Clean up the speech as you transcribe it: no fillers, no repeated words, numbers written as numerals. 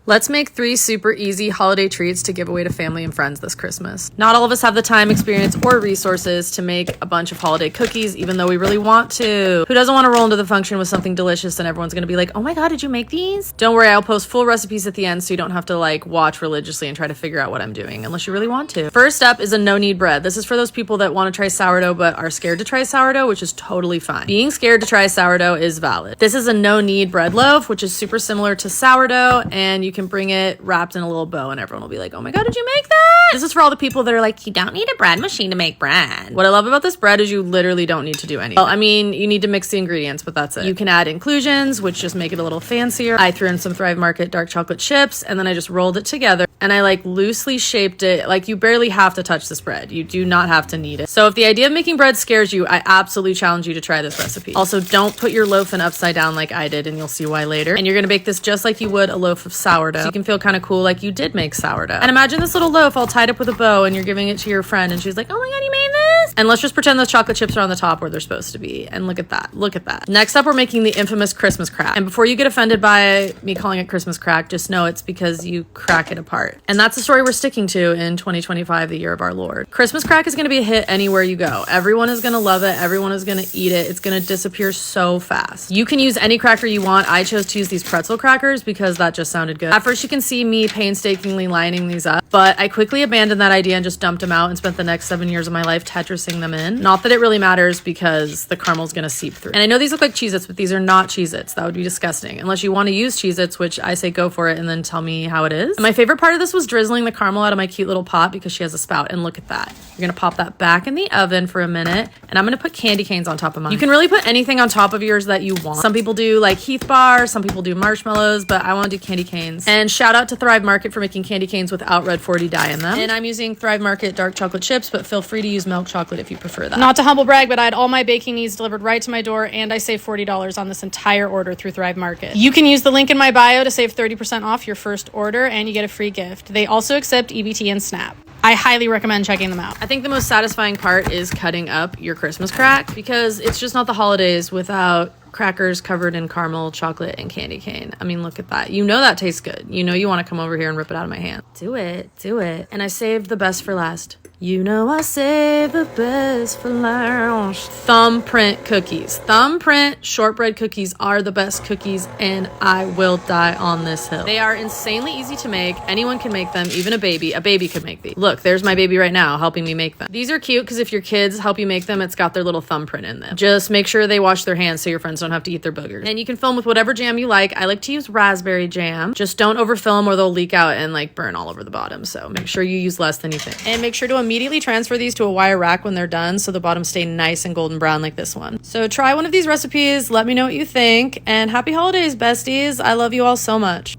Let's make 3 super easy holiday treats to give away to family and friends this Christmas. Not all of us have the time, experience, or resources to make a bunch of holiday cookies, even though we really want to. Who doesn't want to roll into the function with something delicious and everyone's going to be like, oh my God, did you make these? Don't worry, I'll post full recipes at the end so you don't have to watch religiously and try to figure out what I'm doing, unless you really want to. First up is a no-knead bread. This is for those people that want to try sourdough but are scared to try sourdough, which is totally fine. Being scared to try sourdough is valid. This is a no-knead bread loaf, which is super similar to sourdough, and you can bring it wrapped in a little bow and everyone will be like, oh my God, did you make that? This is for all the people that are like, you don't need a bread machine to make bread. What I love about this bread is you literally don't need to do anything. Well, I mean, you need to mix the ingredients, but that's it. You can add inclusions, which just make it a little fancier. I threw in some Thrive Market dark chocolate chips, and then I just rolled it together, and I loosely shaped it. You barely have to touch this bread. You do not have to knead it. So if the idea of making bread scares you, I absolutely challenge you to try this recipe. Also, don't put your loaf in upside down like I did, and you'll see why later. And you're gonna bake this just like you would a loaf of sourdough. So you can feel kind of cool like you did make sourdough. And imagine this little loaf all tied up with a bow, and you're giving it to your friend, and she's like, oh my God, you made this? And let's just pretend those chocolate chips are on the top where they're supposed to be. And look at that. Look at that. Next up, we're making the infamous Christmas crack. And before you get offended by me calling it Christmas crack, just know it's because you crack it apart. And that's the story we're sticking to in 2025, the year of our Lord. Christmas crack is going to be a hit anywhere you go. Everyone is going to love it. Everyone is going to eat it. It's going to disappear so fast. You can use any cracker you want. I chose to use these pretzel crackers because that just sounded good. At first, you can see me painstakingly lining these up, but I quickly abandoned that idea and just dumped them out and spent the next 7 years of my life Tetrising them in. Not that it really matters because the caramel's going to seep through. And I know these look like Cheez-Its, but these are not Cheez-Its. That would be disgusting. Unless you want to use Cheez-Its, which I say go for it and then tell me how it is. And my favorite part of this was drizzling the caramel out of my cute little pot because she has a spout. And look at that. You're going to pop that back in the oven for a minute. And I'm going to put candy canes on top of mine. You can really put anything on top of yours that you want. Some people do Heath bars, some people do marshmallows, but I want to do candy canes. And shout out to Thrive Market for making candy canes without red 40 dye in them. And I'm using Thrive Market dark chocolate chips, but feel free to use milk chocolate if you prefer that. Not to humble brag, but I had all my baking needs delivered right to my door, and I saved $40 on this entire order through Thrive Market. You can use the link in my bio to save 30% off your first order, and you get a free gift. They also accept EBT and SNAP. I highly recommend checking them out. I think the most satisfying part is cutting up your Christmas crack because it's just not the holidays without crackers covered in caramel, chocolate, and candy cane. I mean, look at that. You know that tastes good. You know you want to come over here and rip it out of my hand. Do it. Do it. And I saved the best for last. You know I saved the best for last. Thumbprint cookies. Thumbprint shortbread cookies are the best cookies, and I will die on this hill. They are insanely easy to make. Anyone can make them, even a baby. A baby could make these. Look, there's my baby right now helping me make them. These are cute because if your kids help you make them, it's got their little thumbprint in them. Just make sure they wash their hands so your friends don't have to eat their boogers. And you can fill them with whatever jam you like. I like to use raspberry jam. Just don't overfill them or they'll leak out and burn all over the bottom. So make sure you use less than you think. And make sure to immediately transfer these to a wire rack when they're done so the bottoms stay nice and golden brown like this one. So try one of these recipes, let me know what you think, and happy holidays, besties. I love you all so much.